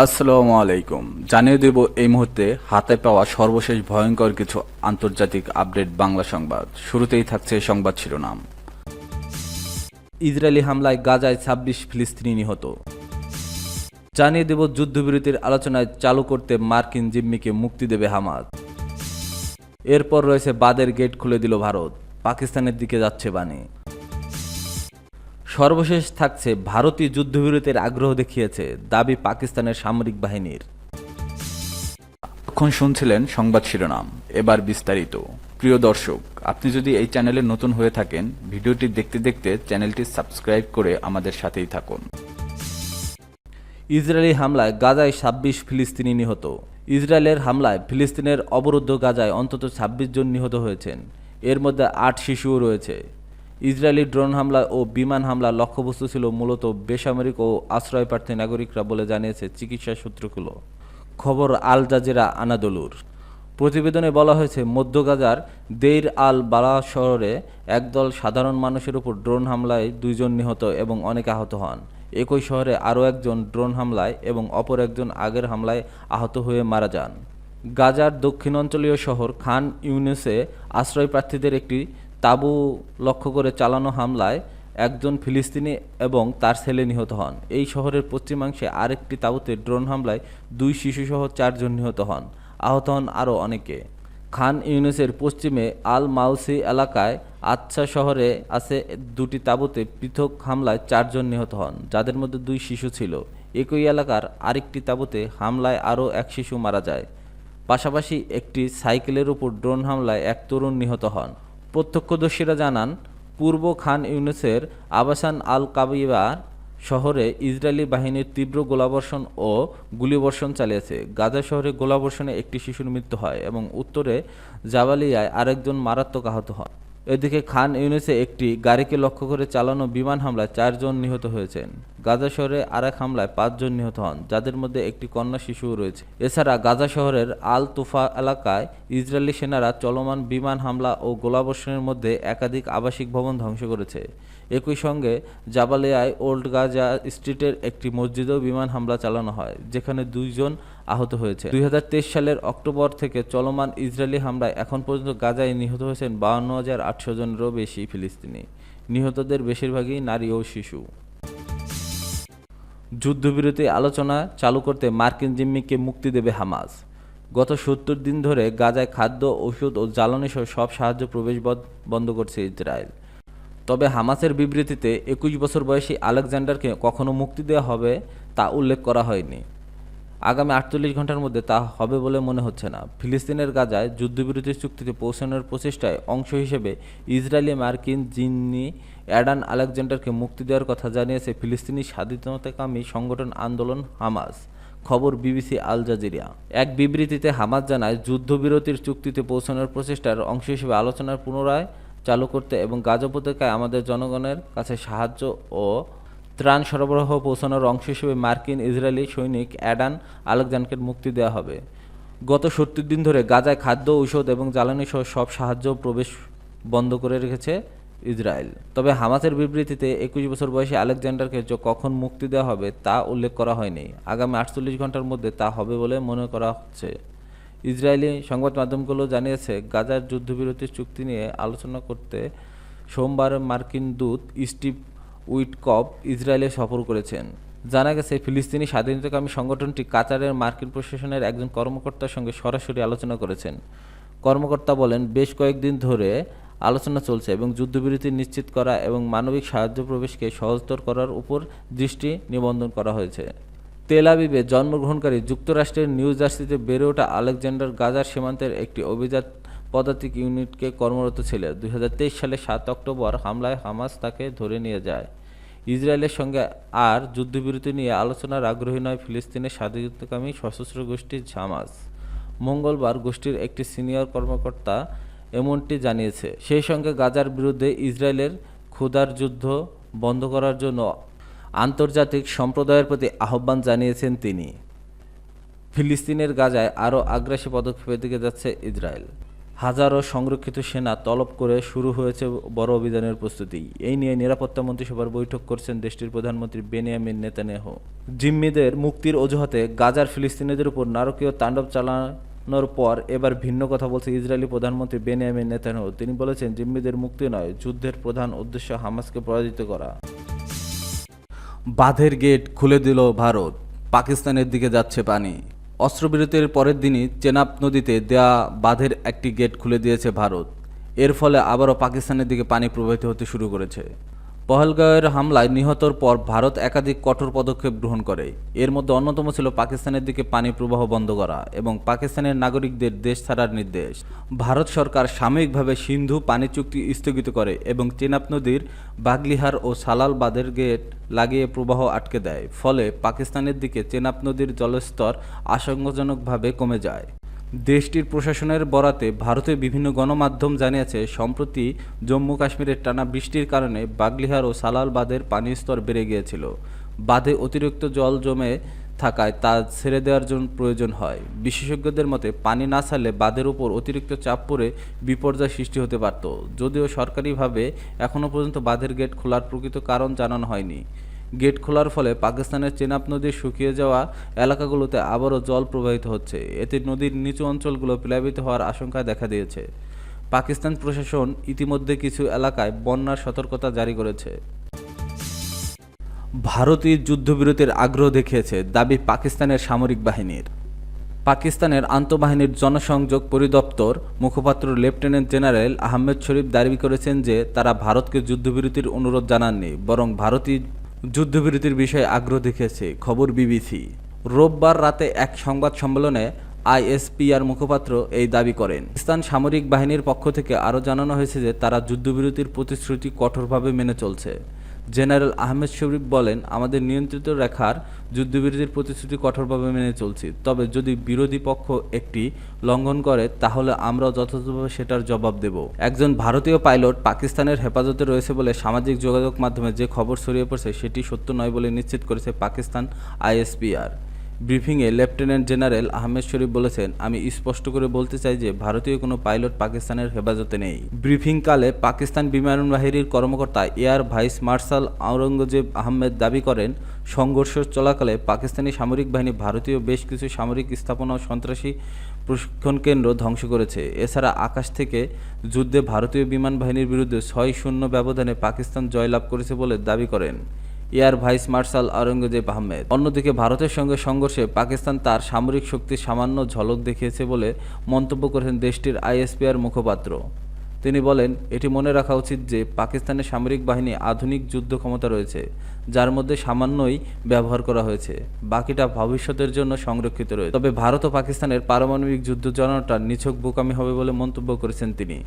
আসসালামু আলাইকুম। জানিয়ে দেব এই মুহূর্তে হাতে পাওয়া সর্বশেষ ভয়ঙ্কর কিছু আন্তর্জাতিক আপডেট বাংলা সংবাদ। শুরুতেই থাকছে সংবাদ শিরোনাম। ইসরায়েলি হামলায় গাজায় ২৬ ফিলিস্তিনি নিহত। জানিয়ে দেব যুদ্ধবিরতির আলোচনায় চালু করতে মার্কিন জিম্মিকে মুক্তি দেবে হামাস। এরপর রয়েছে বাদের গেট খুলে দিল ভারত, পাকিস্তানের দিকে যাচ্ছে বাণী। সর্বশেষ থাকছে ভারতীয় যুদ্ধবিরতির আগ্রহ দেখিয়েছে দাবি পাকিস্তানের সামরিক বাহিনীর। এখন শুনছিলেন সংবাদ শিরোনাম, এবার বিস্তারিত। প্রিয় দর্শক, আপনি যদি এই চ্যানেলে নতুন হয়ে থাকেন, ভিডিওটি দেখতে দেখতে চ্যানেলটি সাবস্ক্রাইব করে আমাদের সাথেই থাকুন। ইসরায়েলি হামলায় গাজায় ২৬ ফিলিস্তিনি নিহত। ইসরায়েলের হামলায় ফিলিস্তিনের অবরুদ্ধ গাজায় অন্তত ২৬ জন নিহত হয়েছেন, এর মধ্যে ৮ শিশুও রয়েছে। ইসরায়েলি ড্রোন হামলা ও বিমান হামলার লক্ষ্যবস্তু ছিল মূলত বেসামরিক ও আশ্রয়প্রার্থী নাগরিকরা বলে জানিয়েছে চিকিৎসা সূত্রগুলো। খবর আল জাজিরা আনাদোলুর। প্রতিবেদনে বলা হয়েছে, মধ্য গাজার দেইর আল বালা শহরে একদল সাধারণ মানুষের উপর ড্রোন হামলায় ২ জন নিহত এবং অনেকে আহত হন। একই শহরে আরও একজন ড্রোন হামলায় এবং অপর একজন আগের হামলায় আহত হয়ে মারা যান। গাজার দক্ষিণাঞ্চলীয় শহর খান ইউনিসে আশ্রয়প্রার্থীদের একটি তাঁবু লক্ষ্য করে চালানো হামলায় একজন ফিলিস্তিনি এবং তার ছেলে নিহত হন। এই শহরের পশ্চিমাংশে আরেকটি তাঁবুতে ড্রোন হামলায় ২ শিশুসহ ৪ জন নিহত হন। আহত হন আরও অনেকে। খান ইউনিসের পশ্চিমে আল মাউসি এলাকায় আচ্ছা শহরে আছে ২টি তাঁবুতে পৃথক হামলায় ৪ জন নিহত হন, যাদের মধ্যে ২ শিশু ছিল। একই এলাকার আরেকটি তাঁবুতে হামলায় আরও এক শিশু মারা যায়। পাশাপাশি একটি সাইকেলের উপর ড্রোন হামলায় এক তরুণ নিহত হন। প্রত্যক্ষদর্শীরা জানান, পূর্ব খান ইউনিসের আবাসান আল কাবিবার শহরে ইসরায়েলি বাহিনীর তীব্র গোলাবর্ষণ ও গুলিবর্ষণ চালিয়েছে। গাজা শহরে গোলাবর্ষণে একটি শিশুর মৃত্যু হয় এবং উত্তরে জাবালিয়ায় আরেকজন মারাত্মক আহত হন। এদিকে খান ইউনিসে একটি গাড়িকে লক্ষ্য করে চালানো বিমান হামলায় ৪ জন নিহত হয়েছেন। গাজা শহরে আরেক হামলায় ৫ জন নিহত হন, যাদের মধ্যে একটি কন্যা শিশুও রয়েছে। এছাড়া গাজা শহরের আল তুফা এলাকায় ইসরায়েলি সেনারা চলমান বিমান হামলা ও গোলাবর্ষণের মধ্যে একাধিক আবাসিক ভবন ধ্বংস করেছে। একই সঙ্গে জাবালিয়ায় ওল্ড গাজা স্ট্রিটের একটি মসজিদেও বিমান হামলা চালানো হয়, যেখানে ২ জন আহত হয়েছে। ২০২৩ সালের অক্টোবর থেকে চলমান ইসরায়েলি হামলায় এখন পর্যন্ত গাজায় নিহত হয়েছেন ৫২,৮০০ জনেরও বেশি ফিলিস্তিনি। নিহতদের বেশিরভাগই নারী ও শিশু। যুদ্ধবিরতি আলোচনা চালু করতে মার্কিন জিম্মিকে মুক্তি দেবে হামাস। গত ৭০ দিন ধরে গাজায় খাদ্য, ওষুধ ও জ্বালানি সহ সব সাহায্য প্রবেশ বন্ধ করছে ইসরায়েল। তবে হামাসের বিবৃতিতে ২১ বছর বয়সী আলেকজান্ডারকে কখনো মুক্তি দেওয়া হবে তা উল্লেখ করা হয়নি। আগামী ৪৮ ঘন্টার মধ্যে তা হবে বলে মনে হচ্ছে না। ফিলিস্তিনের গাজায় যুদ্ধবিরতি চুক্তিতে পৌঁছানোর প্রচেষ্টায় অংশ হিসেবে ইসরায়েলি মার্কিন জিম্মি অ্যাডান আলেকজান্ডারকে মুক্তি দেওয়ার কথা জানিয়েছে ফিলিস্তিনি স্বাধীনতাকামী সংগঠন আন্দোলন হামাস। খবর বিবিসি আল জাজিরা। এক বিবৃতিতে হামাস জানায়, যুদ্ধবিরতির চুক্তিতে পৌঁছানোর প্রচেষ্টার অংশ হিসেবে আলোচনার পুনরায় চালু করতে এবং গাজা উপত্যকায় আমাদের জনগণের কাছে সাহায্য ও ত্রাণ সরবরাহ পৌঁছানোর অংশ হিসেবে মার্কিন ইসরায়েলি সৈনিক অ্যাডান আলেকজান্ডারকে মুক্তি দেওয়া হবে। গত ৭০ দিন ধরে গাজায় খাদ্য, ঔষধ এবং জ্বালানি সহ সব সাহায্য প্রবেশ বন্ধ করে রেখেছে ইসরায়েল। তবে হামাসের বিবৃতিতে ২১ বছর বয়সী আলেকজান্ডারকে কখন মুক্তি দেওয়া হবে তা উল্লেখ করা হয়নি। আগামী ৪৮ ঘন্টার মধ্যে তা হবে বলে মনে করা হচ্ছে। ইসরায়েলি সংবাদ মাধ্যমগুলো জানিয়েছে, গাজার যুদ্ধবিরতির চুক্তি নিয়ে আলোচনা করতে সোমবার মার্কিন দূত স্টিভ উইটকফ ইসরায়েলে সফর করেছেন। জানা গেছে, ফিলিস্তিনি স্বাধীনতাকামী সংগঠনটি কাতারের মার্কিন প্রশাসনের একজন কর্মকর্তার সঙ্গে সরাসরি আলোচনা করেছেন। কর্মকর্তা বলেন, বেশ কয়েকদিন ধরে আলোচনা চলছে এবং যুদ্ধবিরতি নিশ্চিত করা এবং মানবিক সাহায্য প্রবেশকে সহজতর করার উপর দৃষ্টি নিবন্ধন করা হয়েছে। তেল আবিবে জন্মগ্রহণকারী যুক্তরাষ্ট্রের নিউ জার্সিতে বেড়ে ওঠা আলেকজান্ডার গাজার সীমান্তের একটি অভিজাত পদাতিক ইউনিটকে কর্মরত ছিল। ২০২৩ সালের ৭ অক্টোবর হামলায় হামাস তাকে ধরে নিয়ে যায়। ইসরায়েলের সঙ্গে আর যুদ্ধবিরতি নিয়ে আলোচনার আগ্রহী নয় ফিলিস্তিনের স্বাধীনতাকামী সশস্ত্র গোষ্ঠী হামাস। মঙ্গলবার গোষ্ঠীর একটি সিনিয়র কর্মকর্তা এমনটি জানিয়েছে। সেই সঙ্গে গাজার বিরুদ্ধে ইসরায়েলের ক্ষুধার যুদ্ধ বন্ধ করার জন্য আন্তর্জাতিক সম্প্রদায়ের প্রতি আহ্বান জানিয়েছেন তিনি। ফিলিস্তিনের গাজায় আরও আগ্রাসী পদক্ষেপের দিকে যাচ্ছে ইসরায়েল। হাজারো সংরক্ষিত সেনা তলব করে শুরু হয়েছে বড় অভিযানের প্রস্তুতি। এই নিয়ে নিরাপত্তা মন্ত্রিসভার বৈঠক করছেন দেশটির প্রধানমন্ত্রী বেনিয়ামিন নেতানিয়াহু। জিম্মিদের মুক্তির অজুহাতে গাজার ফিলিস্তিনিদের উপর নারকীয় তাণ্ডব চালানোর পর এবার ভিন্ন কথা বলছে ইসরায়েলি প্রধানমন্ত্রী বেনিয়ামিন নেতানিয়াহু। তিনি বলেছেন, জিম্মিদের মুক্তি নয়, যুদ্ধের প্রধান উদ্দেশ্য হামাসকে পরাজিত করা। বাঁধের গেট খুলে দিল ভারত, পাকিস্তানের দিকে যাচ্ছে পানি। অস্ত্রবিরতির পরের দিনই চেনাব নদীতে দেয়া বাঁধের একটি গেট খুলে দিয়েছে ভারত। এর ফলে আবারও পাকিস্তানের দিকে পানি প্রবাহিত হতে শুরু করেছে। পহলগাঁওয়ের হামলায় নিহতর পর ভারত একাধিক কঠোর পদক্ষেপ গ্রহণ করে। এর মধ্যে অন্যতম ছিল পাকিস্তানের দিকে পানি প্রবাহ বন্ধ করা এবং পাকিস্তানের নাগরিকদের দেশ ছাড়ার নির্দেশ। ভারত সরকার সাময়িকভাবে সিন্ধু পানি চুক্তি স্থগিত করে এবং চেনাব নদীর বাগলিহার ও সালাল বাঁধের গেট লাগিয়ে প্রবাহ আটকে দেয়। ফলে পাকিস্তানের দিকে চেনাব নদীর জলস্তর আশঙ্কাজনকভাবে কমে যায়। দেশটির প্রশাসনের বরাতে ভারতের বিভিন্ন গণমাধ্যম জানিয়েছে, সম্প্রতি জম্মু কাশ্মীরের টানা বৃষ্টির কারণে বাগলিহার ও সালাল বাঁধের পানির স্তর বেড়ে গিয়েছিল। বাঁধে অতিরিক্ত জল জমে থাকায় তা ছেড়ে দেওয়ার জন্য প্রয়োজন হয়। বিশেষজ্ঞদের মতে, পানি না ছাড়লে বাঁধের উপর অতিরিক্ত চাপ পড়ে বিপর্যয় সৃষ্টি হতে পারত। যদিও সরকারিভাবে এখনও পর্যন্ত বাঁধের গেট খোলার প্রকৃত কারণ জানানো হয়নি। গেট খোলার ফলে পাকিস্তানের চেনাব নদীর শুকিয়ে যাওয়া এলাকাগুলোতে আবারও জল প্রবাহিত হচ্ছে। এতে নদীর নিচু অঞ্চলগুলো প্লাবিত হওয়ার আশঙ্কা দেখা দিয়েছে। পাকিস্তান প্রশাসন ইতিমধ্যে কিছু এলাকায় বন্যার সতর্কতা জারি করেছে। ভারতীয় যুদ্ধবিরতির আগ্রহ দেখিয়েছে দাবি পাকিস্তানের সামরিক বাহিনীর। পাকিস্তানের আন্তঃবাহিনীর জনসংযোগ পরিদপ্তর মুখপাত্র লেফটেন্যান্ট জেনারেল আহমেদ শরীফ দাবি করেছেন যে তারা ভারতকে যুদ্ধবিরতির অনুরোধ জানাননি, বরং ভারতীয় যুদ্ধবিরতির বিষয়ে আগ্রহ দেখিয়েছে। খবর বিবিসি। রোববার রাতে এক সংবাদ সম্মেলনে আইএসপিআর মুখপাত্র এই দাবি করেন। পাকিস্তান সামরিক বাহিনীর পক্ষ থেকে আরও জানানো হয়েছে যে তারা যুদ্ধবিরতির প্রতিশ্রুতি কঠোরভাবে মেনে চলছে। জেনারেল আহমেদ শরীফ বলেন, আমাদের নিয়ন্ত্রিত রেখার যুদ্ধবিরতির প্রতিশ্রুতি কঠোরভাবে মেনে চলছি, তবে যদি বিরোধী পক্ষ একটি লঙ্ঘন করে তাহলে আমরাও যথাযথভাবে সেটার জবাব দেব। একজন ভারতীয় পাইলট পাকিস্তানের হেফাজতে রয়েছে বলে সামাজিক যোগাযোগ মাধ্যমে যে খবর ছড়িয়ে পড়ছে সেটি সত্য নয় বলে নিশ্চিত করেছে পাকিস্তান আইএসপিআর। ব্রিফিংয়ে লেফটেন্যান্ট জেনারেল আহমেদ শরীফ বলেছেন, আমি স্পষ্ট করে বলতে চাই যে ভারতীয় কোনো পাইলট পাকিস্তানের হেফাজতে নেই। ব্রিফিংকালে পাকিস্তান বিমান বাহিনীর কর্মকর্তা air vice marshal Aurangzeb Ahmed দাবি করেন, সংঘর্ষ চলাকালে পাকিস্তানি সামরিক বাহিনী ভারতীয় বেশ কিছু সামরিক স্থাপনা ও সন্ত্রাসী প্রশিক্ষণ কেন্দ্র ধ্বংস করেছে। এছাড়া আকাশ থেকে যুদ্ধে ভারতীয় বিমান বাহিনীর বিরুদ্ধে 6-0 ব্যবধানে পাকিস্তান জয়লাভ করেছে বলে দাবি করেন air vice marshal Aurangzeb Ahmed. অন্যদিকে ভারতের সঙ্গে সংঘর্ষে পাকিস্তান তার সামরিক শক্তির সামান্য ঝলক দেখিয়েছে বলে মন্তব্য করেছেন দেশটির আইএসপিআর মুখপাত্র। তিনি বলেন, এটি মনে রাখা উচিত যে পাকিস্তানের সামরিক বাহিনী আধুনিক যুদ্ধ ক্ষমতা রয়েছে, যার মধ্যে সামান্যই ব্যবহার করা হয়েছে, বাকিটা ভবিষ্যতের জন্য সংরক্ষিত রয়েছে। তবে ভারত ও পাকিস্তানের পারমাণবিক যুদ্ধ জড়ানোটা নিছক বোকামি হবে বলে মন্তব্য করেছেন তিনি।